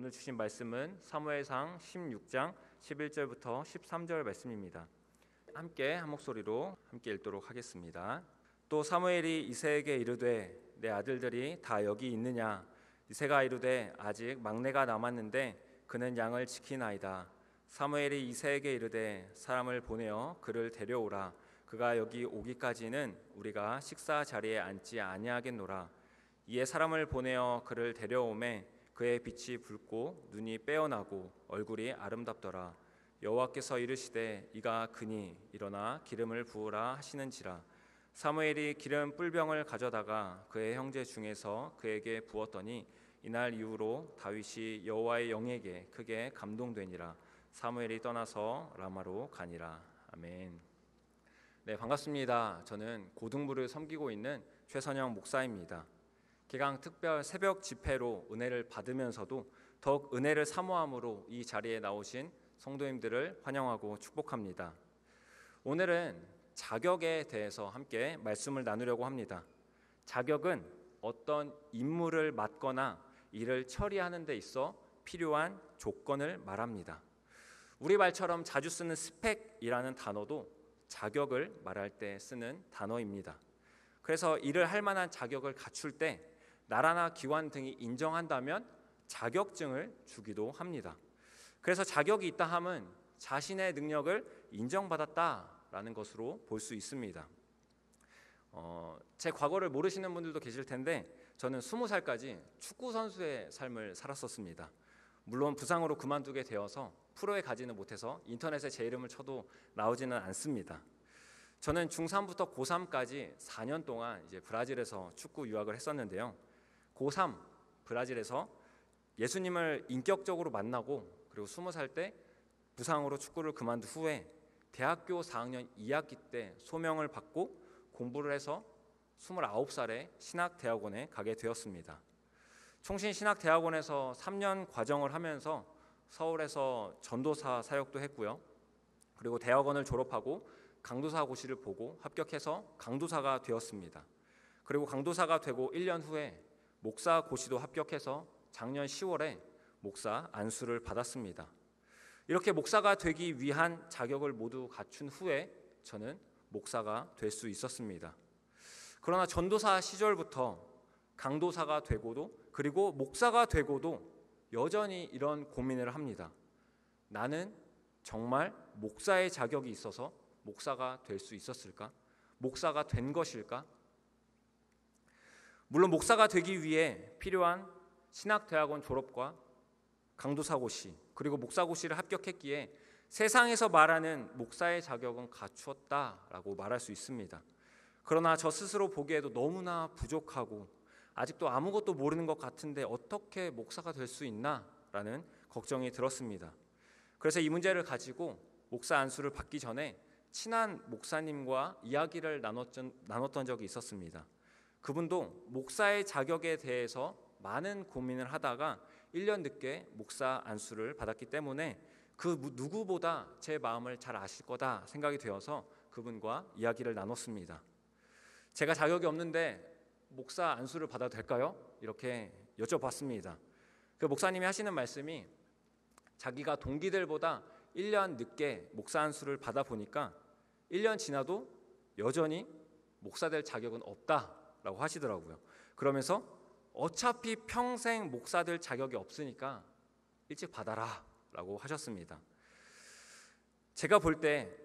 오늘 주신 말씀은 사무엘상 16장 11절부터 13절 말씀입니다. 함께 한 목소리로 함께 읽도록 하겠습니다. 또 사무엘이 이새에게 이르되 내 아들들이 다 여기 있느냐? 이새가 이르되 아직 막내가 남았는데 그는 양을 지키나이다. 사무엘이 이새에게 이르되 사람을 보내어 그를 데려오라. 그가 여기 오기까지는 우리가 식사 자리에 앉지 아니하겠노라. 이에 사람을 보내어 그를 데려오매 그의 빛이 붉고 눈이 빼어나고 얼굴이 아름답더라. 여호와께서 이르시되 이가 그니 일어나 기름을 부으라 하시는지라. 사무엘이 기름 뿔병을 가져다가 그의 형제 중에서 그에게 부었더니 이날 이후로 다윗이 여호와의 영에게 크게 감동되니라. 사무엘이 떠나서 라마로 가니라. 아멘. 네, 반갑습니다. 저는 고등부를 섬기고 있는 최선영 목사입니다. 개강 특별 새벽 집회로 은혜를 받으면서도 더욱 은혜를 사모함으로 이 자리에 나오신 성도님들을 환영하고 축복합니다. 오늘은 자격에 대해서 함께 말씀을 나누려고 합니다. 자격은 어떤 임무를 맡거나 일을 처리하는 데 있어 필요한 조건을 말합니다. 우리 말처럼 자주 쓰는 스펙이라는 단어도 자격을 말할 때 쓰는 단어입니다. 그래서 일을 할 만한 자격을 갖출 때 나라나 기관 등이 인정한다면 자격증을 주기도 합니다. 그래서 자격이 있다 함은 자신의 능력을 인정받았다라는 것으로 볼 수 있습니다. 제 과거를 모르시는 분들도 계실 텐데 저는 20살까지 축구 선수의 삶을 살았었습니다. 물론 부상으로 그만두게 되어서 프로에 가지는 못해서 인터넷에 제 이름을 쳐도 나오지는 않습니다. 저는 중3부터 고3까지 4년 동안 이제 브라질에서 축구 유학을 했었는데요. 고3 브라질에서 예수님을 인격적으로 만나고 그리고 20살 때 부상으로 축구를 그만둔 후에 대학교 4학년 2학기 때 소명을 받고 공부를 해서 29살에 신학대학원에 가게 되었습니다. 총신신학대학원에서 3년 과정을 하면서 서울에서 전도사 사역도 했고요. 그리고 대학원을 졸업하고 강도사 고시를 보고 합격해서 강도사가 되었습니다. 그리고 강도사가 되고 1년 후에 목사 고시도 합격해서 작년 10월에 목사 안수를 받았습니다. 이렇게 목사가 되기 위한 자격을 모두 갖춘 후에 저는 목사가 될 수 있었습니다. 그러나 전도사 시절부터 강도사가 되고도 그리고 목사가 되고도 여전히 이런 고민을 합니다. 나는 정말 목사의 자격이 있어서 목사가 될 수 있었을까? 목사가 된 것일까? 물론 목사가 되기 위해 필요한 신학대학원 졸업과 강도사고시 그리고 목사고시를 합격했기에 세상에서 말하는 목사의 자격은 갖추었다라고 말할 수 있습니다. 그러나 저 스스로 보기에도 너무나 부족하고 아직도 아무것도 모르는 것 같은데 어떻게 목사가 될 수 있나라는 걱정이 들었습니다. 그래서 이 문제를 가지고 목사 안수를 받기 전에 친한 목사님과 이야기를 나눴던 적이 있었습니다. 그분도 목사의 자격에 대해서 많은 고민을 하다가 1년 늦게 목사 안수를 받았기 때문에 그 누구보다 제 마음을 잘 아실 거다 생각이 되어서 그분과 이야기를 나눴습니다. 제가 자격이 없는데 목사 안수를 받아도 될까요? 이렇게 여쭤봤습니다. 그 목사님이 하시는 말씀이 자기가 동기들보다 1년 늦게 목사 안수를 받아보니까 1년 지나도 여전히 목사 될 자격은 없다라고 하시더라고요. 그러면서 어차피 평생 목사 될 자격이 없으니까 일찍 받아라 라고 하셨습니다. 제가 볼 때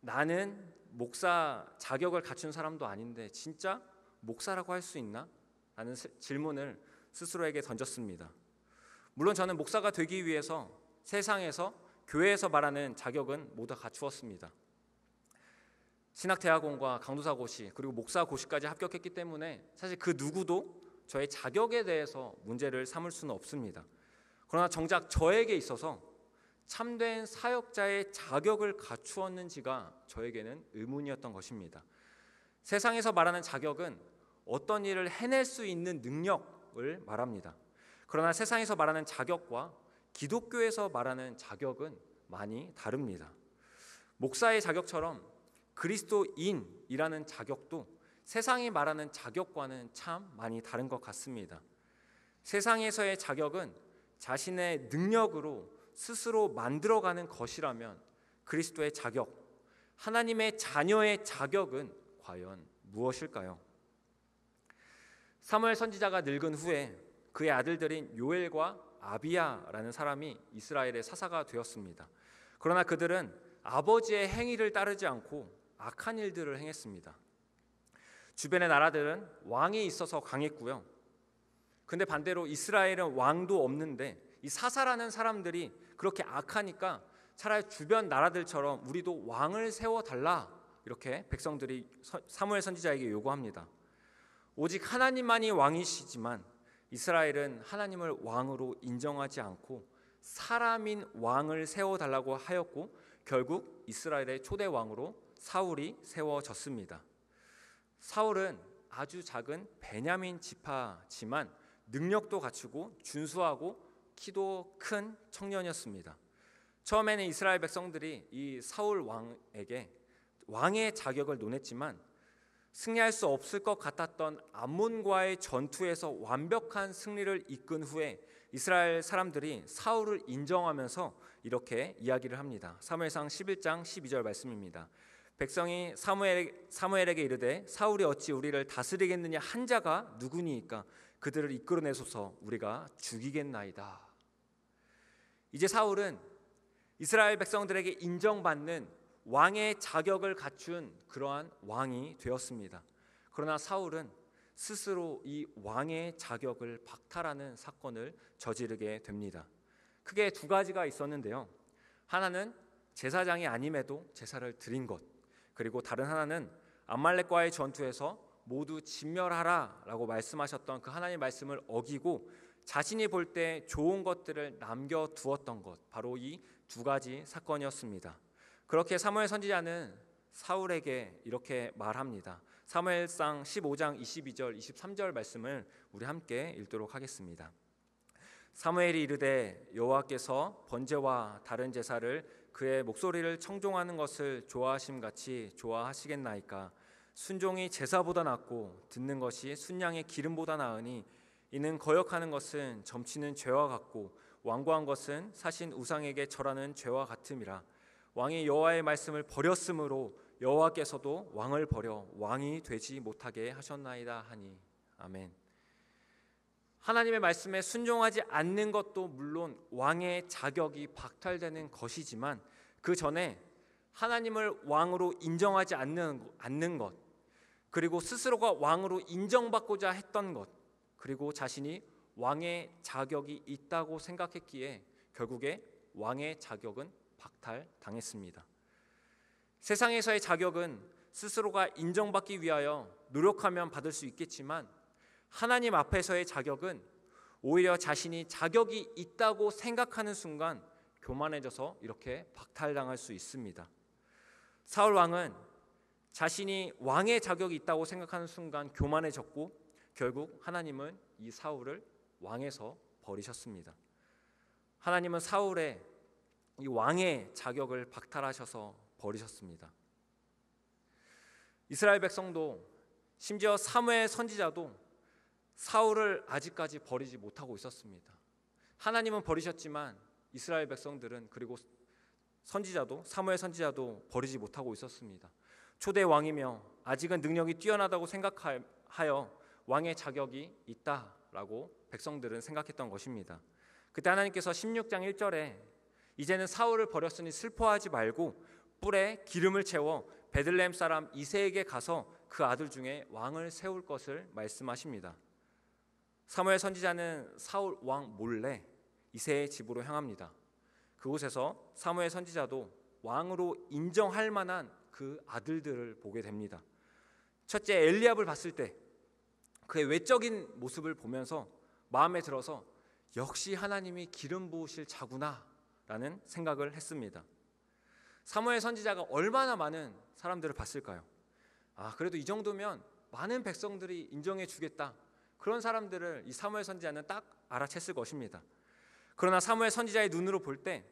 나는 목사 자격을 갖춘 사람도 아닌데 진짜 목사라고 할 수 있나? 라는 질문을 스스로에게 던졌습니다. 물론 저는 목사가 되기 위해서 세상에서 교회에서 말하는 자격은 모두 갖추었습니다. 신학대학원과 강도사고시 그리고 목사고시까지 합격했기 때문에 사실 그 누구도 저의 자격에 대해서 문제를 삼을 수는 없습니다. 그러나 정작 저에게 있어서 참된 사역자의 자격을 갖추었는지가 저에게는 의문이었던 것입니다. 세상에서 말하는 자격은 어떤 일을 해낼 수 있는 능력을 말합니다. 그러나 세상에서 말하는 자격과 기독교에서 말하는 자격은 많이 다릅니다. 목사의 자격처럼 그리스도인이라는 자격도 세상이 말하는 자격과는 참 많이 다른 것 같습니다. 세상에서의 자격은 자신의 능력으로 스스로 만들어가는 것이라면 그리스도의 자격, 하나님의 자녀의 자격은 과연 무엇일까요? 사무엘 선지자가 늙은 후에 그의 아들들인 요엘과 아비야라는 사람이 이스라엘의 사사가 되었습니다. 그러나 그들은 아버지의 행위를 따르지 않고 악한 일들을 행했습니다. 주변의 나라들은 왕이 있어서 강했고요. 근데 반대로 이스라엘은 왕도 없는데 이 사사라는 사람들이 그렇게 악하니까 차라리 주변 나라들처럼 우리도 왕을 세워달라, 이렇게 백성들이 사무엘 선지자에게 요구합니다. 오직 하나님만이 왕이시지만 이스라엘은 하나님을 왕으로 인정하지 않고 사람인 왕을 세워달라고 하였고, 결국 이스라엘의 초대 왕으로 사울이 세워졌습니다. 사울은 아주 작은 베냐민 지파지만 능력도 갖추고 준수하고 키도 큰 청년이었습니다. 처음에는 이스라엘 백성들이 이 사울 왕에게 왕의 자격을 논했지만 승리할 수 없을 것 같았던 암몬과의 전투에서 완벽한 승리를 이끈 후에 이스라엘 사람들이 사울을 인정하면서 이렇게 이야기를 합니다. 사무엘상 11장 12절 말씀입니다. 백성이 사무엘에게 이르되 사울이 어찌 우리를 다스리겠느냐 한 자가 누구니이까 그들을 이끌어내소서 우리가 죽이겠나이다. 이제 사울은 이스라엘 백성들에게 인정받는 왕의 자격을 갖춘 그러한 왕이 되었습니다. 그러나 사울은 스스로 이 왕의 자격을 박탈하는 사건을 저지르게 됩니다. 크게 두 가지가 있었는데요. 하나는 제사장이 아님에도 제사를 드린 것, 그리고 다른 하나는 암말렉과의 전투에서 모두 진멸하라 라고 말씀하셨던 그 하나님의 말씀을 어기고 자신이 볼 때 좋은 것들을 남겨두었던 것, 바로 이 두 가지 사건이었습니다. 그렇게 사무엘 선지자는 사울에게 이렇게 말합니다. 사무엘상 15장 22절 23절 말씀을 우리 함께 읽도록 하겠습니다. 사무엘이 이르되 여호와께서 번제와 다른 제사를 그의 목소리를 청종하는 것을 좋아하심같이 좋아하시겠나이까. 순종이 제사보다 낫고 듣는 것이 순양의 기름보다 나으니 이는 거역하는 것은 점치는 죄와 같고 완고한 것은 사신 우상에게 절하는 죄와 같음이라. 왕이 여호와의 말씀을 버렸으므로 여호와께서도 왕을 버려 왕이 되지 못하게 하셨나이다 하니. 아멘. 하나님의 말씀에 순종하지 않는 것도 물론 왕의 자격이 박탈되는 것이지만 그 전에 하나님을 왕으로 인정하지 않는 것, 그리고 스스로가 왕으로 인정받고자 했던 것, 그리고 자신이 왕의 자격이 있다고 생각했기에 결국에 왕의 자격은 박탈당했습니다. 세상에서의 자격은 스스로가 인정받기 위하여 노력하면 받을 수 있겠지만 하나님 앞에서의 자격은 오히려 자신이 자격이 있다고 생각하는 순간 교만해져서 이렇게 박탈당할 수 있습니다. 사울 왕은 자신이 왕의 자격이 있다고 생각하는 순간 교만해졌고 결국 하나님은 이 사울을 왕에서 버리셨습니다. 하나님은 사울의 이 왕의 자격을 박탈하셔서 버리셨습니다. 이스라엘 백성도 심지어 사무엘 선지자도 사울을 아직까지 버리지 못하고 있었습니다. 하나님은 버리셨지만 이스라엘 백성들은, 그리고 선지자도, 사무엘 선지자도 버리지 못하고 있었습니다. 초대 왕이며 아직은 능력이 뛰어나다고 생각하여 왕의 자격이 있다라고 백성들은 생각했던 것입니다. 그때 하나님께서 16장 1절에 이제는 사울을 버렸으니 슬퍼하지 말고 뿔에 기름을 채워 베들레헴 사람 이새에게 가서 그 아들 중에 왕을 세울 것을 말씀하십니다. 사무엘 선지자는 사울 왕 몰래 이새의 집으로 향합니다. 그곳에서 사무엘 선지자도 왕으로 인정할 만한 그 아들들을 보게 됩니다. 첫째 엘리압을 봤을 때 그의 외적인 모습을 보면서 마음에 들어서 역시 하나님이 기름 부으실 자구나 라는 생각을 했습니다. 사무엘 선지자가 얼마나 많은 사람들을 봤을까요? 그래도 이 정도면 많은 백성들이 인정해 주겠다, 그런 사람들을 이 사무엘 선지자는 딱 알아챘을 것입니다. 그러나 사무엘 선지자의 눈으로 볼 때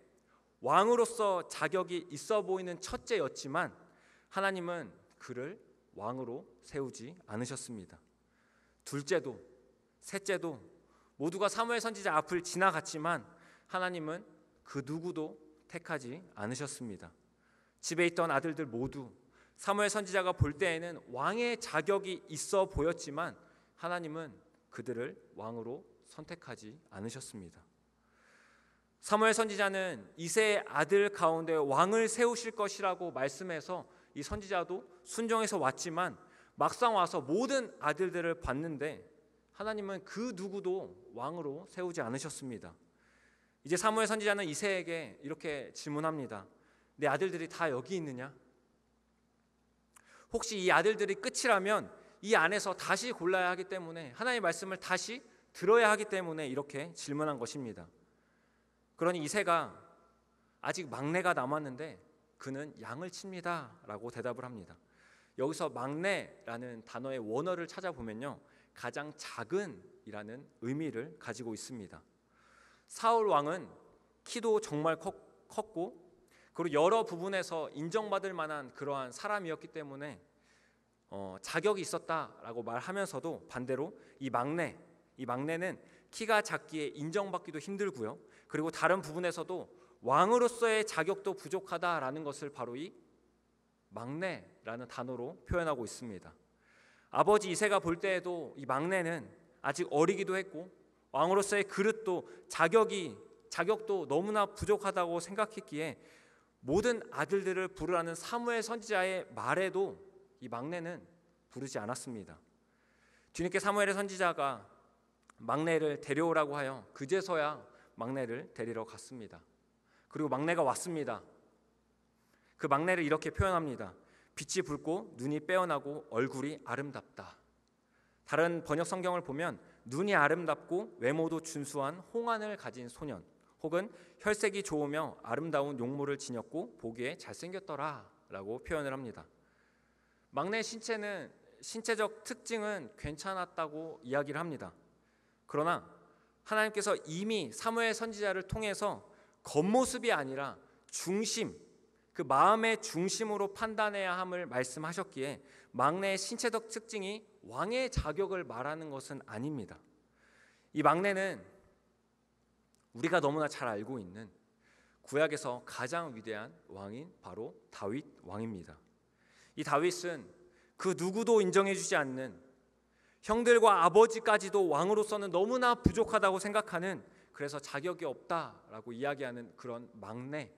왕으로서 자격이 있어 보이는 첫째였지만 하나님은 그를 왕으로 세우지 않으셨습니다. 둘째도 셋째도 모두가 사무엘 선지자 앞을 지나갔지만 하나님은 그 누구도 택하지 않으셨습니다. 집에 있던 아들들 모두 사무엘 선지자가 볼 때에는 왕의 자격이 있어 보였지만 하나님은 그들을 왕으로 선택하지 않으셨습니다. 사무엘 선지자는 이새의 아들 가운데 왕을 세우실 것이라고 말씀해서 이 선지자도 순종해서 왔지만 막상 와서 모든 아들들을 봤는데 하나님은 그 누구도 왕으로 세우지 않으셨습니다. 이제 사무엘 선지자는 이새에게 이렇게 질문합니다. 내 아들들이 다 여기 있느냐? 혹시 이 아들들이 끝이라면 이 안에서 다시 골라야 하기 때문에 하나님의 말씀을 다시 들어야 하기 때문에 이렇게 질문한 것입니다. 그러니 이새가 아직 막내가 남았는데 그는 양을 칩니다 라고 대답을 합니다. 여기서 막내라는 단어의 원어를 찾아보면요, 가장 작은 이라는 의미를 가지고 있습니다. 사울 왕은 키도 정말 컸고 그리고 여러 부분에서 인정받을 만한 그러한 사람이었기 때문에 자격이 있었다라고 말하면서도 반대로 이 막내는 키가 작기에 인정받기도 힘들고요, 그리고 다른 부분에서도 왕으로서의 자격도 부족하다라는 것을 바로 이 막내라는 단어로 표현하고 있습니다. 아버지 이새가 볼 때에도 이 막내는 아직 어리기도 했고 왕으로서의 그릇도 자격도 너무나 부족하다고 생각했기에 모든 아들들을 부르라는 사무엘 선지자의 말에도 이 막내는 부르지 않았습니다. 뒤늦게 사무엘의 선지자가 막내를 데려오라고 하여 그제서야 막내를 데리러 갔습니다. 그리고 막내가 왔습니다. 그 막내를 이렇게 표현합니다. 빛이 붉고 눈이 빼어나고 얼굴이 아름답다. 다른 번역 성경을 보면 눈이 아름답고 외모도 준수한 홍안을 가진 소년, 혹은 혈색이 좋으며 아름다운 용모를 지녔고 보기에 잘생겼더라 라고 표현을 합니다. 막내의 신체적 특징은 괜찮았다고 이야기를 합니다. 그러나 하나님께서 이미 사무엘 선지자를 통해서 겉모습이 아니라 중심, 그 마음의 중심으로 판단해야 함을 말씀하셨기에 막내의 신체적 특징이 왕의 자격을 말하는 것은 아닙니다. 이 막내는 우리가 너무나 잘 알고 있는 구약에서 가장 위대한 왕인 바로 다윗 왕입니다. 이 다윗은 그 누구도 인정해주지 않는, 형들과 아버지까지도 왕으로서는 너무나 부족하다고 생각하는, 그래서 자격이 없다라고 이야기하는 그런 막내,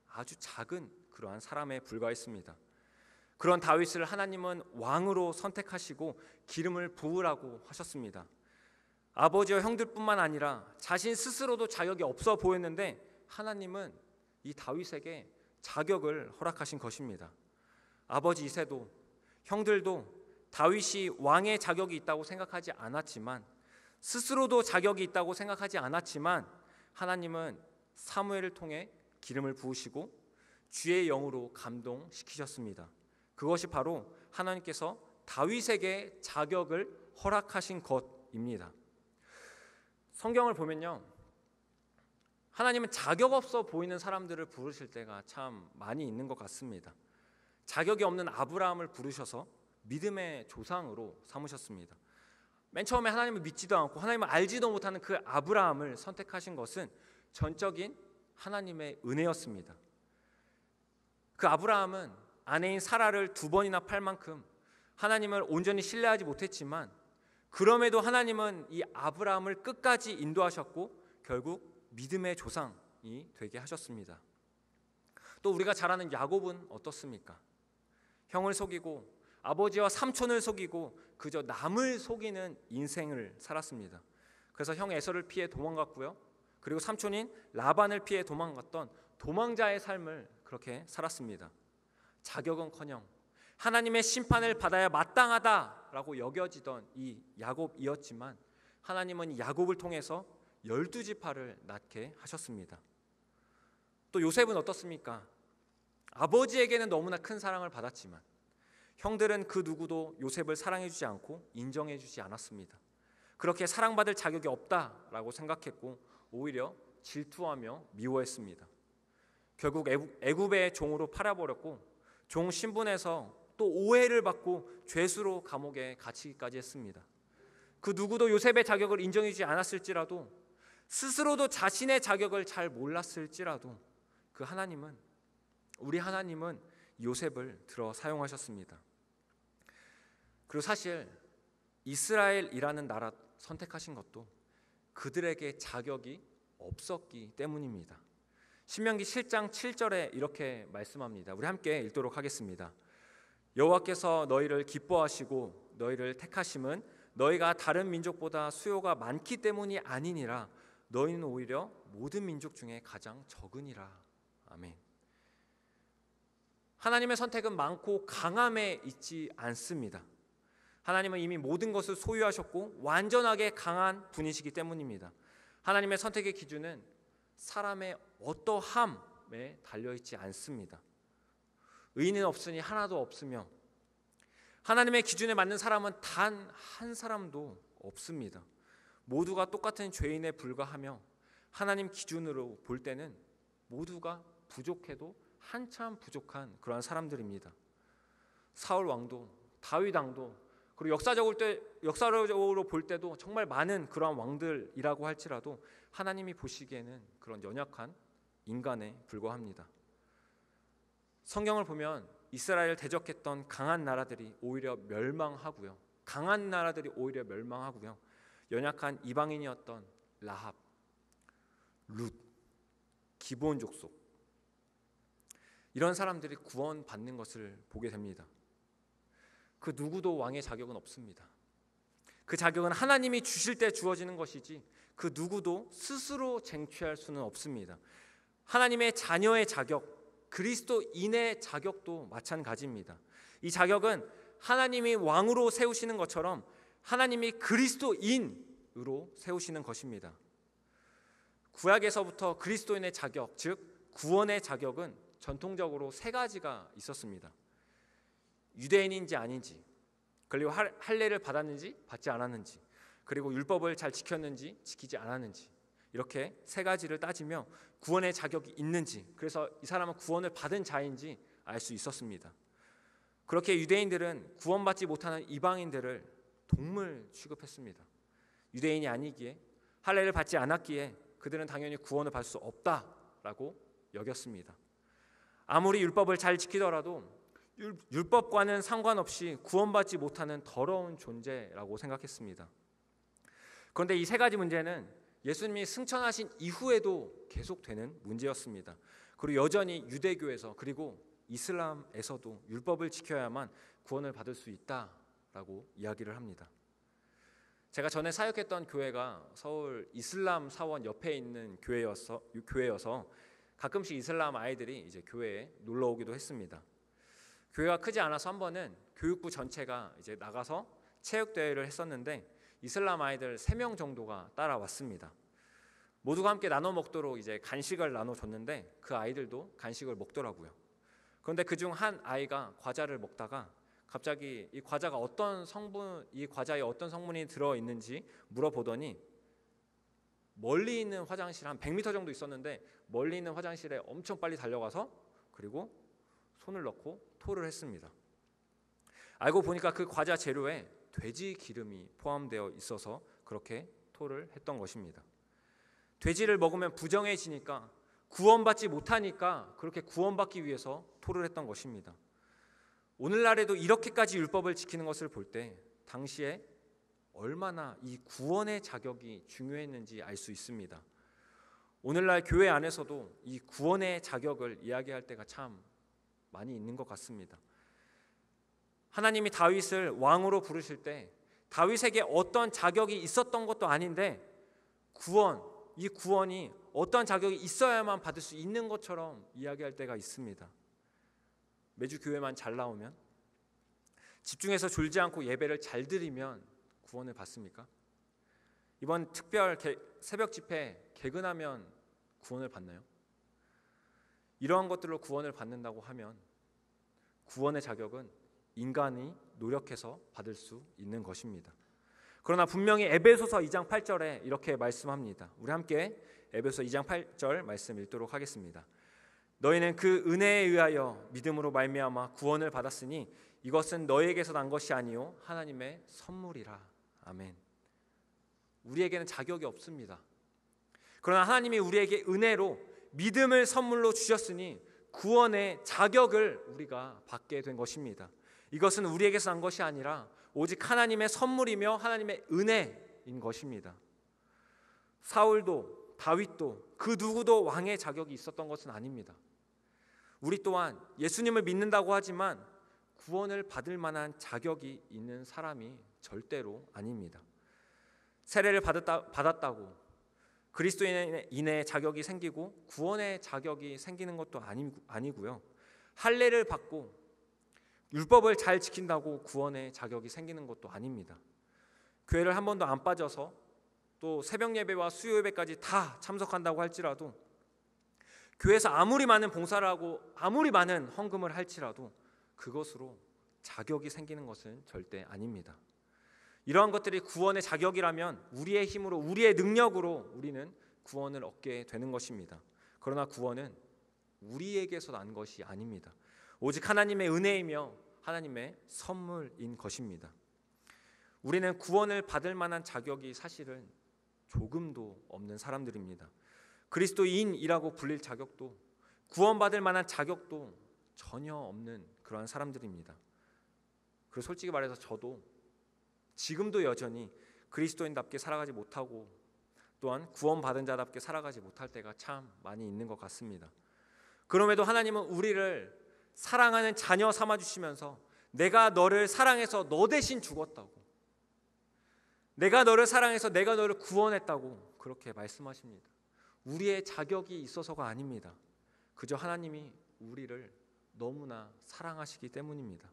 아주 작은 그러한 사람에 불과했습니다. 그런 다윗을 하나님은 왕으로 선택하시고 기름을 부으라고 하셨습니다. 아버지와 형들뿐만 아니라 자신 스스로도 자격이 없어 보였는데 하나님은 이 다윗에게 자격을 허락하신 것입니다. 아버지 이새도 형들도 다윗이 왕의 자격이 있다고 생각하지 않았지만, 스스로도 자격이 있다고 생각하지 않았지만 하나님은 사무엘을 통해 기름을 부으시고 주의 영으로 감동시키셨습니다. 그것이 바로 하나님께서 다윗에게 자격을 허락하신 것입니다. 성경을 보면요, 하나님은 자격 없어 보이는 사람들을 부르실 때가 참 많이 있는 것 같습니다. 자격이 없는 아브라함을 부르셔서 믿음의 조상으로 삼으셨습니다. 맨 처음에 하나님을 믿지도 않고 하나님을 알지도 못하는 그 아브라함을 선택하신 것은 전적인 하나님의 은혜였습니다. 그 아브라함은 아내인 사라를 2번이나 팔 만큼 하나님을 온전히 신뢰하지 못했지만, 그럼에도 하나님은 이 아브라함을 끝까지 인도하셨고 결국 믿음의 조상이 되게 하셨습니다. 또 우리가 잘 아는 야곱은 어떻습니까? 형을 속이고 아버지와 삼촌을 속이고 그저 남을 속이는 인생을 살았습니다. 그래서 형 에서를 피해 도망갔고요, 그리고 삼촌인 라반을 피해 도망갔던 도망자의 삶을 그렇게 살았습니다. 자격은커녕 하나님의 심판을 받아야 마땅하다라고 여겨지던 이 야곱이었지만 하나님은 야곱을 통해서 12지파를 낳게 하셨습니다. 또 요셉은 어떻습니까? 아버지에게는 너무나 큰 사랑을 받았지만 형들은 그 누구도 요셉을 사랑해주지 않고 인정해주지 않았습니다. 그렇게 사랑받을 자격이 없다라고 생각했고 오히려 질투하며 미워했습니다. 결국 애굽의 종으로 팔아버렸고 종 신분에서 또 오해를 받고 죄수로 감옥에 갇히기까지 했습니다. 그 누구도 요셉의 자격을 인정해주지 않았을지라도, 스스로도 자신의 자격을 잘 몰랐을지라도 그 하나님은, 우리 하나님은 요셉을 들어 사용하셨습니다. 그리고 사실 이스라엘이라는 나라 선택하신 것도 그들에게 자격이 없었기 때문입니다. 신명기 7장 7절에 이렇게 말씀합니다. 우리 함께 읽도록 하겠습니다. 여호와께서 너희를 기뻐하시고 너희를 택하심은 너희가 다른 민족보다 수요가 많기 때문이 아니니라. 너희는 오히려 모든 민족 중에 가장 적으니라. 아멘. 하나님의 선택은 많고 강함에 있지 않습니다. 하나님은 이미 모든 것을 소유하셨고 완전하게 강한 분이시기 때문입니다. 하나님의 선택의 기준은 사람의 어떠함에 달려있지 않습니다. 의인은 없으니 하나도 없으며 하나님의 기준에 맞는 사람은 단 한 사람도 없습니다. 모두가 똑같은 죄인에 불과하며 하나님 기준으로 볼 때는 모두가 부족해도 한참 부족한 그러한 사람들입니다. 사울 왕도, 다윗 왕도, 그리고 역사적으로 볼 때도 정말 많은 그러한 왕들이라고 할지라도 하나님이 보시기에는 그런 연약한 인간에 불과합니다. 성경을 보면 이스라엘을 대적했던 강한 나라들이 오히려 멸망하고요. 연약한 이방인이었던 라합, 룻, 기브온 족속, 이런 사람들이 구원받는 것을 보게 됩니다. 그 누구도 왕의 자격은 없습니다. 그 자격은 하나님이 주실 때 주어지는 것이지 그 누구도 스스로 쟁취할 수는 없습니다. 하나님의 자녀의 자격, 그리스도인의 자격도 마찬가지입니다. 이 자격은 하나님이 왕으로 세우시는 것처럼 하나님이 그리스도인으로 세우시는 것입니다. 구약에서부터 그리스도인의 자격, 즉 구원의 자격은 전통적으로 세 가지가 있었습니다. 유대인인지 아닌지, 그리고 할례를 받았는지 받지 않았는지, 그리고 율법을 잘 지켰는지 지키지 않았는지, 이렇게 세 가지를 따지며 구원의 자격이 있는지, 그래서 이 사람은 구원을 받은 자인지 알 수 있었습니다. 그렇게 유대인들은 구원받지 못하는 이방인들을 동물 취급했습니다. 유대인이 아니기에, 할례를 받지 않았기에 그들은 당연히 구원을 받을 수 없다라고 여겼습니다. 아무리 율법을 잘 지키더라도 율법과는 상관없이 구원받지 못하는 더러운 존재라고 생각했습니다. 그런데 이 세 가지 문제는 예수님이 승천하신 이후에도 계속되는 문제였습니다. 그리고 여전히 유대교에서 그리고 이슬람에서도 율법을 지켜야만 구원을 받을 수 있다라고 이야기를 합니다. 제가 전에 사역했던 교회가 서울 이슬람 사원 옆에 있는 교회여서 가끔씩 이슬람 아이들이 이제 교회에 놀러 오기도 했습니다. 교회가 크지 않아서 한 번은 교육부 전체가 이제 나가서 체육 대회를 했었는데 이슬람 아이들 3명 정도가 따라왔습니다. 모두가 함께 나눠 먹도록 이제 간식을 나눠 줬는데 그 아이들도 간식을 먹더라고요. 그런데 그중 한 아이가 과자를 먹다가 갑자기 이 과자에 어떤 성분이 들어 있는지 물어보더니 멀리 있는 화장실 한 100m 정도 있었는데 멀리 있는 화장실에 엄청 빨리 달려가서 그리고 손을 넣고 토를 했습니다. 알고 보니까 그 과자 재료에 돼지 기름이 포함되어 있어서 그렇게 토를 했던 것입니다. 돼지를 먹으면 부정해지니까 구원받지 못하니까 그렇게 구원받기 위해서 토를 했던 것입니다. 오늘날에도 이렇게까지 율법을 지키는 것을 볼 때 당시에 얼마나 이 구원의 자격이 중요했는지 알 수 있습니다. 오늘날 교회 안에서도 이 구원의 자격을 이야기할 때가 참 많이 있는 것 같습니다. 하나님이 다윗을 왕으로 부르실 때 다윗에게 어떤 자격이 있었던 것도 아닌데 이 구원이 어떤 자격이 있어야만 받을 수 있는 것처럼 이야기할 때가 있습니다. 매주 교회만 잘 나오면, 집중해서 졸지 않고 예배를 잘 드리면 구원을 받습니까? 이번 특별 새벽 집회 개근하면 구원을 받나요? 이러한 것들로 구원을 받는다고 하면 구원의 자격은 인간이 노력해서 받을 수 있는 것입니다. 그러나 분명히 에베소서 2장 8절에 이렇게 말씀합니다. 우리 함께 에베소서 2장 8절 말씀 읽도록 하겠습니다. 너희는 그 은혜에 의하여 믿음으로 말미암아 구원을 받았으니 이것은 너희에게서 난 것이 아니요 하나님의 선물이라. 아멘. 우리에게는 자격이 없습니다. 그러나 하나님이 우리에게 은혜로 믿음을 선물로 주셨으니 구원의 자격을 우리가 받게 된 것입니다. 이것은 우리에게서 난 것이 아니라 오직 하나님의 선물이며 하나님의 은혜인 것입니다. 사울도 다윗도 그 누구도 왕의 자격이 있었던 것은 아닙니다. 우리 또한 예수님을 믿는다고 하지만 구원을 받을 만한 자격이 있는 사람이 절대로 아닙니다. 세례를 받았다고 그리스도인의 자격이 생기고 구원의 자격이 생기는 것도 아니고요. 할례를 받고 율법을 잘 지킨다고 구원의 자격이 생기는 것도 아닙니다. 교회를 한 번도 안 빠져서 또 새벽 예배와 수요 예배까지 다 참석한다고 할지라도, 교회에서 아무리 많은 봉사를 하고 아무리 많은 헌금을 할지라도 그것으로 자격이 생기는 것은 절대 아닙니다. 이러한 것들이 구원의 자격이라면 우리의 힘으로 우리의 능력으로 우리는 구원을 얻게 되는 것입니다. 그러나 구원은 우리에게서 난 것이 아닙니다. 오직 하나님의 은혜이며 하나님의 선물인 것입니다. 우리는 구원을 받을 만한 자격이 사실은 조금도 없는 사람들입니다. 그리스도인이라고 불릴 자격도, 구원받을 만한 자격도 전혀 없는 그러한 사람들입니다. 그리고 솔직히 말해서 저도 지금도 여전히 그리스도인답게 살아가지 못하고 또한 구원받은 자답게 살아가지 못할 때가 참 많이 있는 것 같습니다. 그럼에도 하나님은 우리를 사랑하는 자녀 삼아주시면서 내가 너를 사랑해서 너 대신 죽었다고, 내가 너를 사랑해서 내가 너를 구원했다고 그렇게 말씀하십니다. 우리의 자격이 있어서가 아닙니다. 그저 하나님이 우리를 너무나 사랑하시기 때문입니다.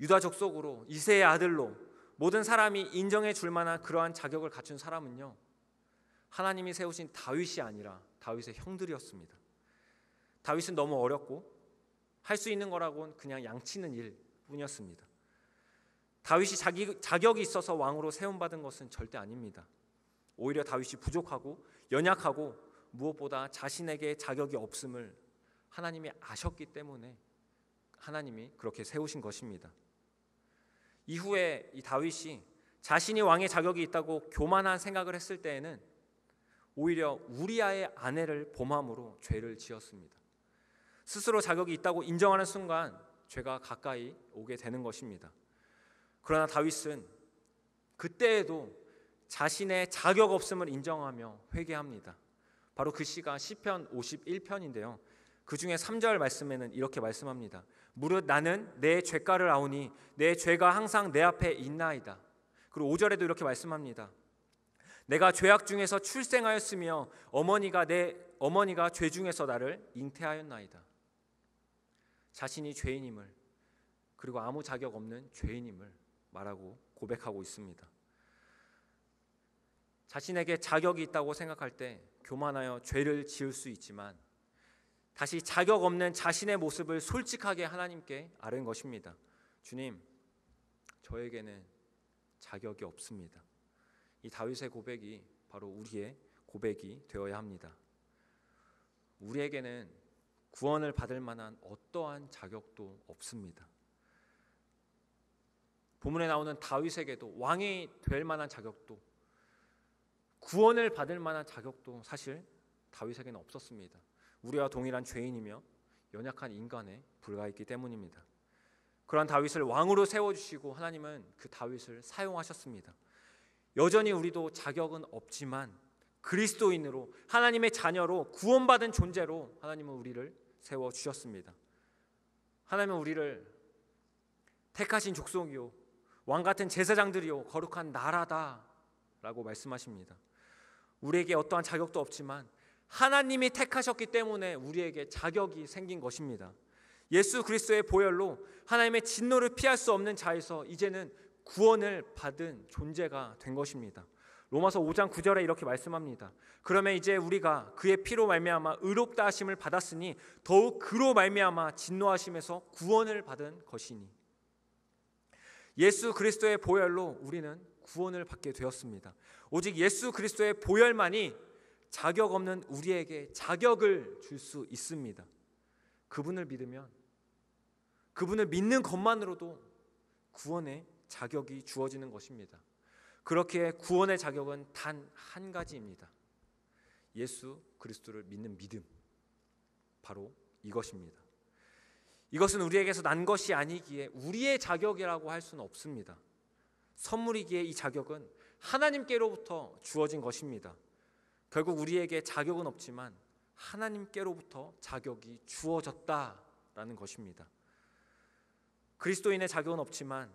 유다 족속으로 이새의 아들로 모든 사람이 인정해 줄 만한 그러한 자격을 갖춘 사람은요, 하나님이 세우신 다윗이 아니라 다윗의 형들이었습니다. 다윗은 너무 어렸고 할 수 있는 거라고는 그냥 양치는 일뿐이었습니다. 다윗이 자격이 있어서 왕으로 세움받은 것은 절대 아닙니다. 오히려 다윗이 부족하고 연약하고 무엇보다 자신에게 자격이 없음을 하나님이 아셨기 때문에 하나님이 그렇게 세우신 것입니다. 이후에 이 다윗이 자신이 왕의 자격이 있다고 교만한 생각을 했을 때에는 오히려 우리아의 아내를 범함으로 죄를 지었습니다. 스스로 자격이 있다고 인정하는 순간 죄가 가까이 오게 되는 것입니다. 그러나 다윗은 그때에도 자신의 자격 없음을 인정하며 회개합니다. 바로 그 시가 시편 51편인데요. 그 중에 3절 말씀에는 이렇게 말씀합니다. 무릇 나는 내 죄가를 아오니 내 죄가 항상 내 앞에 있나이다. 그리고 5절에도 이렇게 말씀합니다. 내가 죄악 중에서 출생하였으며 어머니가 죄 중에서 나를 잉태하였나이다. 자신이 죄인임을, 그리고 아무 자격 없는 죄인임을 말하고 고백하고 있습니다. 자신에게 자격이 있다고 생각할 때 교만하여 죄를 지을 수 있지만 다시 자격 없는 자신의 모습을 솔직하게 하나님께 아뢰는 것입니다. 주님, 저에게는 자격이 없습니다. 이 다윗의 고백이 바로 우리의 고백이 되어야 합니다. 우리에게는 구원을 받을 만한 어떠한 자격도 없습니다. 본문에 나오는 다윗에게도 왕이 될 만한 자격도, 구원을 받을 만한 자격도 사실 다윗에게는 없었습니다. 우리와 동일한 죄인이며 연약한 인간에 불과했기 때문입니다. 그러한 다윗을 왕으로 세워주시고 하나님은 그 다윗을 사용하셨습니다. 여전히 우리도 자격은 없지만 그리스도인으로 하나님의 자녀로 구원받은 존재로 하나님은 우리를 세워주셨습니다. 하나님은 우리를 택하신 족속이요 왕같은 제사장들이요 거룩한 나라다라고 말씀하십니다. 우리에게 어떠한 자격도 없지만 하나님이 택하셨기 때문에 우리에게 자격이 생긴 것입니다. 예수 그리스도의 보혈로 하나님의 진노를 피할 수 없는 자에서 이제는 구원을 받은 존재가 된 것입니다. 로마서 5장 9절에 이렇게 말씀합니다. 그러면 이제 우리가 그의 피로 말미암아 의롭다 하심을 받았으니 더욱 그로 말미암아 진노하심에서 구원을 받은 것이니. 예수 그리스도의 보혈로 우리는 구원을 받게 되었습니다. 오직 예수 그리스도의 보혈만이 자격 없는 우리에게 자격을 줄 수 있습니다. 그분을 믿으면, 그분을 믿는 것만으로도 구원의 자격이 주어지는 것입니다. 그렇게 구원의 자격은 단 한 가지입니다. 예수 그리스도를 믿는 믿음. 바로 이것입니다. 이것은 우리에게서 난 것이 아니기에 우리의 자격이라고 할 수는 없습니다. 선물이기에 이 자격은 하나님께로부터 주어진 것입니다. 결국 우리에게 자격은 없지만 하나님께로부터 자격이 주어졌다라는 것입니다. 그리스도인의 자격은 없지만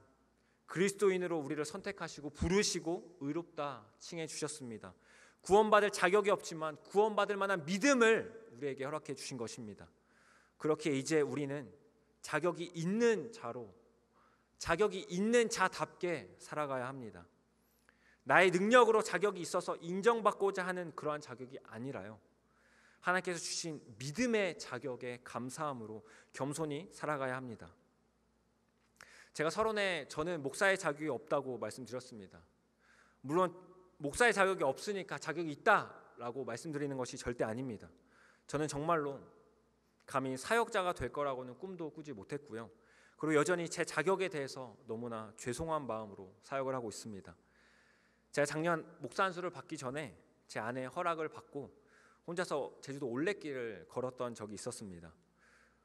그리스도인으로 우리를 선택하시고 부르시고 의롭다 칭해 주셨습니다. 구원받을 자격이 없지만 구원받을 만한 믿음을 우리에게 허락해 주신 것입니다. 그렇게 이제 우리는 자격이 있는 자로, 자격이 있는 자답게 살아가야 합니다. 나의 능력으로 자격이 있어서 인정받고자 하는 그러한 자격이 아니라요, 하나님께서 주신 믿음의 자격에 감사함으로 겸손히 살아가야 합니다. 제가 서론에 저는 목사의 자격이 없다고 말씀드렸습니다. 물론 목사의 자격이 없으니까 자격이 있다라고 말씀드리는 것이 절대 아닙니다. 저는 정말로 감히 사역자가 될 거라고는 꿈도 꾸지 못했고요. 그리고 여전히 제 자격에 대해서 너무나 죄송한 마음으로 사역을 하고 있습니다. 제가 작년 목사 안수를 받기 전에 제 아내의 허락을 받고 혼자서 제주도 올레길을 걸었던 적이 있었습니다.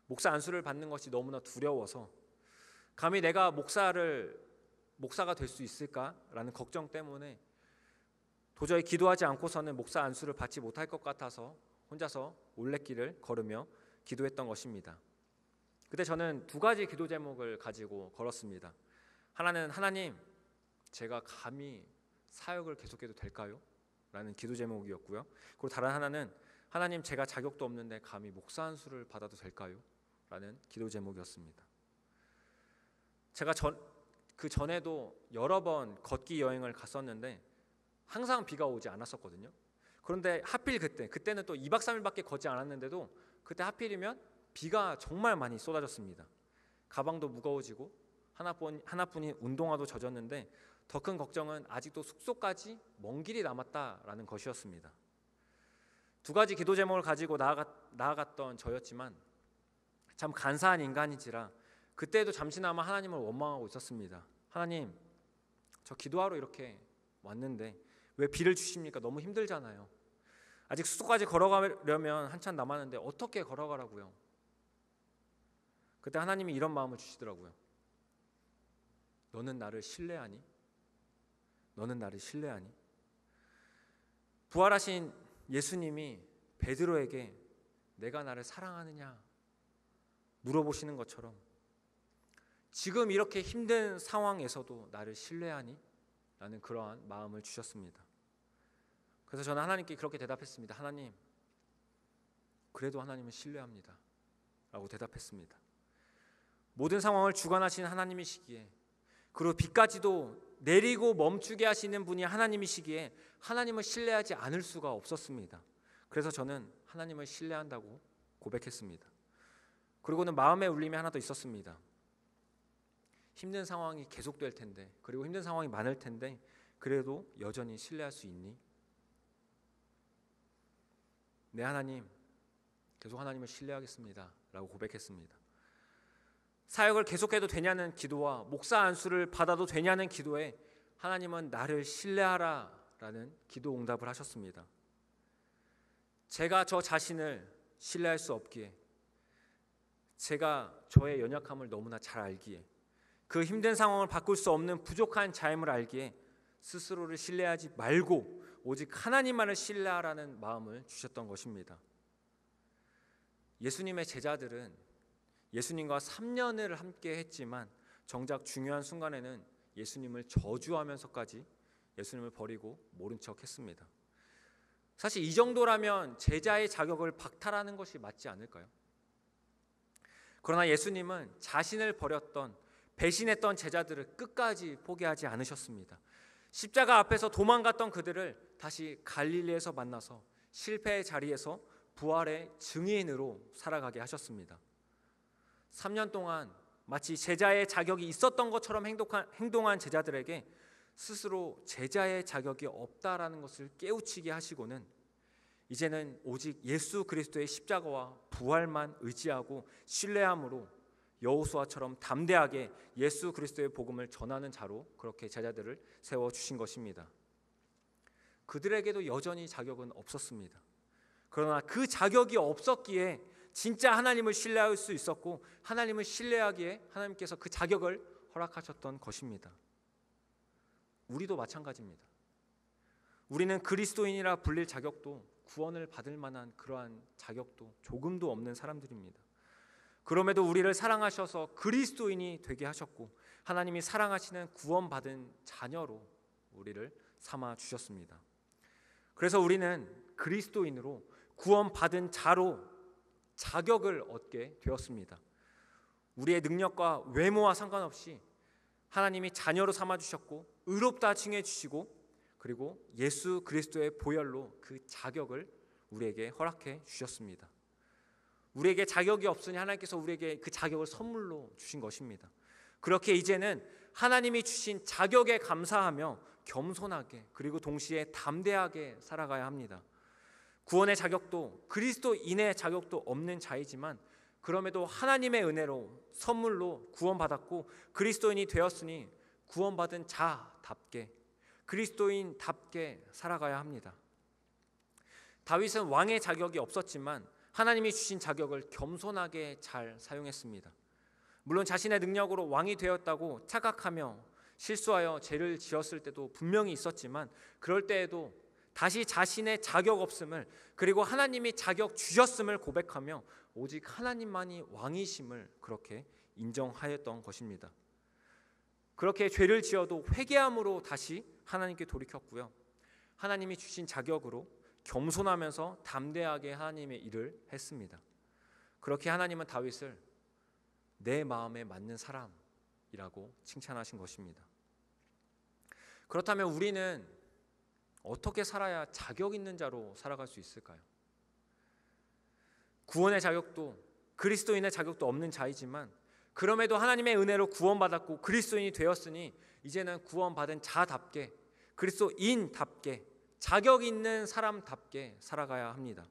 목사 안수를 받는 것이 너무나 두려워서 감히 내가 목사가 될 수 있을까라는 걱정 때문에 도저히 기도하지 않고서는 목사 안수를 받지 못할 것 같아서 혼자서 올레길을 걸으며 기도했던 것입니다. 그때 저는 두 가지 기도 제목을 가지고 걸었습니다. 하나는 하나님, 제가 감히 사역을 계속해도 될까요? 라는 기도 제목이었고요. 그리고 다른 하나는 하나님, 제가 자격도 없는데 감히 목사 안수를 받아도 될까요? 라는 기도 제목이었습니다. 제가 그 전에도 여러 번 걷기 여행을 갔었는데 항상 비가 오지 않았었거든요. 그런데 하필 그때는 또 2박 3일밖에 걷지 않았는데도 그때 하필이면 비가 정말 많이 쏟아졌습니다. 가방도 무거워지고 하나뿐인 운동화도 젖었는데 더 큰 걱정은 아직도 숙소까지 먼 길이 남았다라는 것이었습니다. 두 가지 기도 제목을 가지고 나아갔던 저였지만 참 간사한 인간인지라 그때도 잠시나마 하나님을 원망하고 있었습니다. 하나님, 저 기도하러 이렇게 왔는데 왜 비를 주십니까? 너무 힘들잖아요. 아직 숙소까지 걸어가려면 한참 남았는데 어떻게 걸어가라고요? 그때 하나님이 이런 마음을 주시더라고요. 너는 나를 신뢰하니? 너는 나를 신뢰하니? 부활하신 예수님이 베드로에게 내가 나를 사랑하느냐 물어보시는 것처럼 지금 이렇게 힘든 상황에서도 나를 신뢰하니? 라는 그러한 마음을 주셨습니다. 그래서 저는 하나님께 그렇게 대답했습니다. 하나님, 그래도 하나님은 신뢰합니다 라고 대답했습니다. 모든 상황을 주관하시는 하나님이시기에, 그리고 비까지도 내리고 멈추게 하시는 분이 하나님이시기에 하나님을 신뢰하지 않을 수가 없었습니다. 그래서 저는 하나님을 신뢰한다고 고백했습니다. 그리고는 마음의 울림이 하나 더 있었습니다. 힘든 상황이 계속될 텐데, 그리고 힘든 상황이 많을 텐데 그래도 여전히 신뢰할 수 있니? 네, 하나님, 계속 하나님을 신뢰하겠습니다 라고 고백했습니다. 사역을 계속해도 되냐는 기도와 목사 안수를 받아도 되냐는 기도에 하나님은 나를 신뢰하라 라는 기도 응답을 하셨습니다. 제가 저 자신을 신뢰할 수 없기에, 제가 저의 연약함을 너무나 잘 알기에, 그 힘든 상황을 바꿀 수 없는 부족한 자임을 알기에 스스로를 신뢰하지 말고 오직 하나님만을 신뢰하라는 마음을 주셨던 것입니다. 예수님의 제자들은 예수님과 3년을 함께 했지만 정작 중요한 순간에는 예수님을 저주하면서까지 예수님을 버리고 모른 척 했습니다. 사실 이 정도라면 제자의 자격을 박탈하는 것이 맞지 않을까요? 그러나 예수님은 자신을 버렸던, 배신했던 제자들을 끝까지 포기하지 않으셨습니다. 십자가 앞에서 도망갔던 그들을 다시 갈릴리에서 만나서 실패의 자리에서 부활의 증인으로 살아가게 하셨습니다. 3년 동안 마치 제자의 자격이 있었던 것처럼 행동한 제자들에게 스스로 제자의 자격이 없다라는 것을 깨우치게 하시고는 이제는 오직 예수 그리스도의 십자가와 부활만 의지하고 신뢰함으로 여호수아처럼 담대하게 예수 그리스도의 복음을 전하는 자로 그렇게 제자들을 세워주신 것입니다. 그들에게도 여전히 자격은 없었습니다. 그러나 그 자격이 없었기에 진짜 하나님을 신뢰할 수 있었고, 하나님을 신뢰하기에 하나님께서 그 자격을 허락하셨던 것입니다. 우리도 마찬가지입니다. 우리는 그리스도인이라 불릴 자격도, 구원을 받을 만한 그러한 자격도 조금도 없는 사람들입니다. 그럼에도 우리를 사랑하셔서 그리스도인이 되게 하셨고, 하나님이 사랑하시는 구원받은 자녀로 우리를 삼아 주셨습니다. 그래서 우리는 그리스도인으로 구원받은 자로 자격을 얻게 되었습니다. 우리의 능력과 외모와 상관없이 하나님이 자녀로 삼아주셨고, 의롭다 칭해주시고, 그리고 예수 그리스도의 보혈로 그 자격을 우리에게 허락해 주셨습니다. 우리에게 자격이 없으니 하나님께서 우리에게 그 자격을 선물로 주신 것입니다. 그렇게 이제는 하나님이 주신 자격에 감사하며 겸손하게, 그리고 동시에 담대하게 살아가야 합니다. 구원의 자격도, 그리스도인의 자격도 없는 자이지만 그럼에도 하나님의 은혜로 선물로 구원받았고 그리스도인이 되었으니 구원받은 자답게, 그리스도인답게 살아가야 합니다. 다윗은 왕의 자격이 없었지만 하나님이 주신 자격을 겸손하게 잘 사용했습니다. 물론 자신의 능력으로 왕이 되었다고 착각하며 실수하여 죄를 지었을 때도 분명히 있었지만, 그럴 때에도 다시 자신의 자격 없음을, 그리고 하나님이 자격 주셨음을 고백하며 오직 하나님만이 왕이심을 그렇게 인정하였던 것입니다. 그렇게 죄를 지어도 회개함으로 다시 하나님께 돌이켰고요, 하나님이 주신 자격으로 겸손하면서 담대하게 하나님의 일을 했습니다. 그렇게 하나님은 다윗을 내 마음에 맞는 사람이라고 칭찬하신 것입니다. 그렇다면 우리는 어떻게 살아야 자격 있는 자로 살아갈 수 있을까요? 구원의 자격도, 그리스도인의 자격도 없는 자이지만 그럼에도 하나님의 은혜로 구원받았고 그리스도인이 되었으니 이제는 구원받은 자답게, 그리스도인답게, 자격 있는 사람답게 살아가야 합니다.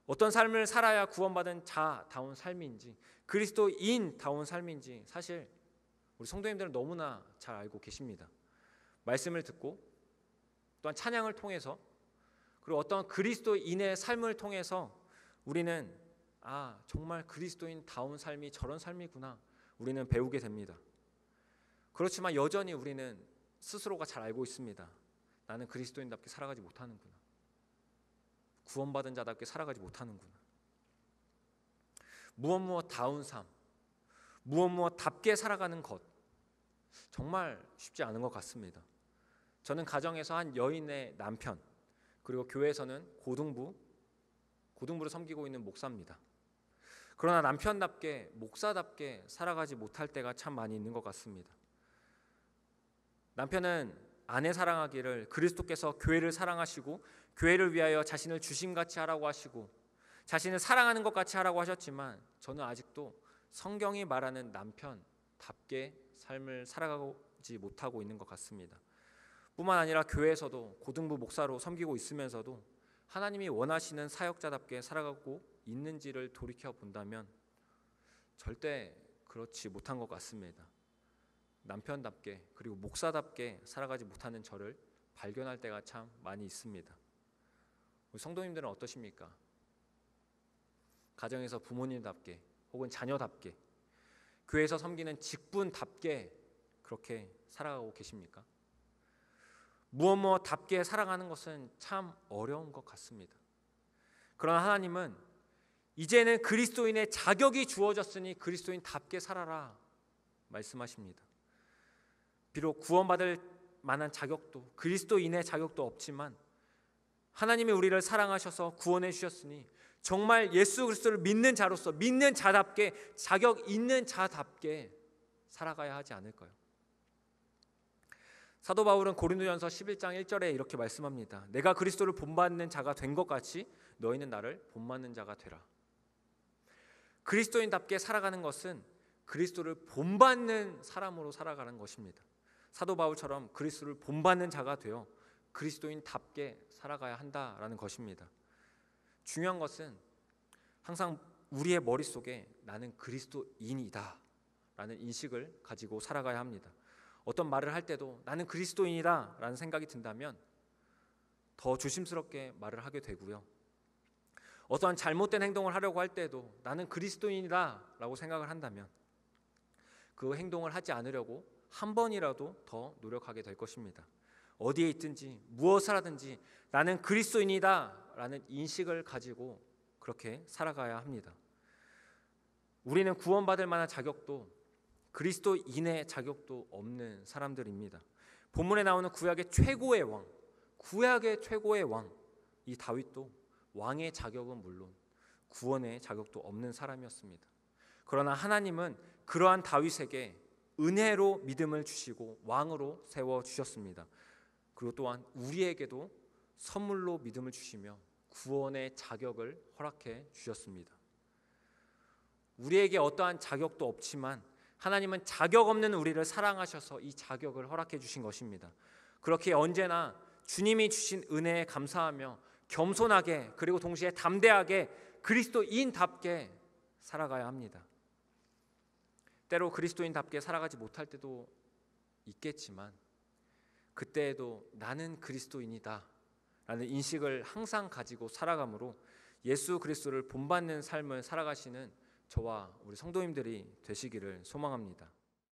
어떤 삶을 살아야 구원받은 자다운 삶인지, 그리스도인다운 삶인지 사실 우리 성도님들은 너무나 잘 알고 계십니다. 말씀을 듣고 또한 찬양을 통해서, 그리고 어떤 그리스도인의 삶을 통해서 우리는 정말 그리스도인다운 삶이 저런 삶이구나 우리는 배우게 됩니다. 그렇지만 여전히 우리는 스스로가 잘 알고 있습니다. 나는 그리스도인답게 살아가지 못하는구나, 구원받은 자답게 살아가지 못하는구나. 무엇다운 삶, 무엇답게 살아가는 것, 정말 쉽지 않은 것 같습니다. 저는 가정에서 한 여인의 남편, 그리고 교회에서는 고등부를 섬기고 있는 목사입니다. 그러나 남편답게, 목사답게 살아가지 못할 때가 참 많이 있는 것 같습니다. 남편은 아내 사랑하기를 그리스도께서 교회를 사랑하시고 교회를 위하여 자신을 주심같이 하라고 하시고 자신을 사랑하는 것 같이 하라고 하셨지만, 저는 아직도 성경이 말하는 남편답게 삶을 살아가지 못하고 있는 것 같습니다. 뿐만 아니라 교회에서도 고등부 목사로 섬기고 있으면서도 하나님이 원하시는 사역자답게 살아가고 있는지를 돌이켜 본다면 절대 그렇지 못한 것 같습니다. 남편답게, 그리고 목사답게 살아가지 못하는 저를 발견할 때가 참 많이 있습니다. 우리 성도님들은 어떠십니까? 가정에서 부모님답게, 혹은 자녀답게, 교회에서 섬기는 직분답게 그렇게 살아가고 계십니까? 무엇답게 살아가는 것은 참 어려운 것 같습니다. 그러나 하나님은 이제는 그리스도인의 자격이 주어졌으니 그리스도인답게 살아라 말씀하십니다. 비록 구원받을 만한 자격도, 그리스도인의 자격도 없지만 하나님이 우리를 사랑하셔서 구원해 주셨으니 정말 예수 그리스도를 믿는 자로서, 믿는 자답게, 자격 있는 자답게 살아가야 하지 않을까요? 사도 바울은 고린도전서 11장 1절에 이렇게 말씀합니다. 내가 그리스도를 본받는 자가 된 것 같이 너희는 나를 본받는 자가 되라. 그리스도인답게 살아가는 것은 그리스도를 본받는 사람으로 살아가는 것입니다. 사도 바울처럼 그리스도를 본받는 자가 되어 그리스도인답게 살아가야 한다라는 것입니다. 중요한 것은 항상 우리의 머릿속에 나는 그리스도인이다 라는 인식을 가지고 살아가야 합니다. 어떤 말을 할 때도 나는 그리스도인이다 라는 생각이 든다면 더 조심스럽게 말을 하게 되고요. 어떠한 잘못된 행동을 하려고 할 때도 나는 그리스도인이다 라고 생각을 한다면 그 행동을 하지 않으려고 한 번이라도 더 노력하게 될 것입니다. 어디에 있든지 무엇을 하든지 나는 그리스도인이다 라는 인식을 가지고 그렇게 살아가야 합니다. 우리는 구원받을 만한 자격도 그리스도인의 자격도 없는 사람들입니다. 본문에 나오는 구약의 최고의 왕, 구약의 최고의 왕, 이 다윗도 왕의 자격은 물론 구원의 자격도 없는 사람이었습니다. 그러나 하나님은 그러한 다윗에게 은혜로 믿음을 주시고 왕으로 세워주셨습니다. 그리고 또한 우리에게도 선물로 믿음을 주시며 구원의 자격을 허락해 주셨습니다. 우리에게 어떠한 자격도 없지만 하나님은 자격 없는 우리를 사랑하셔서 이 자격을 허락해 주신 것입니다. 그렇게 언제나 주님이 주신 은혜에 감사하며 겸손하게 그리고 동시에 담대하게 그리스도인답게 살아가야 합니다. 때로 그리스도인답게 살아가지 못할 때도 있겠지만 그때에도 나는 그리스도인이다 라는 인식을 항상 가지고 살아가므로 예수 그리스도를 본받는 삶을 살아가시는 저와 우리 성도님들이 되시기를 소망합니다.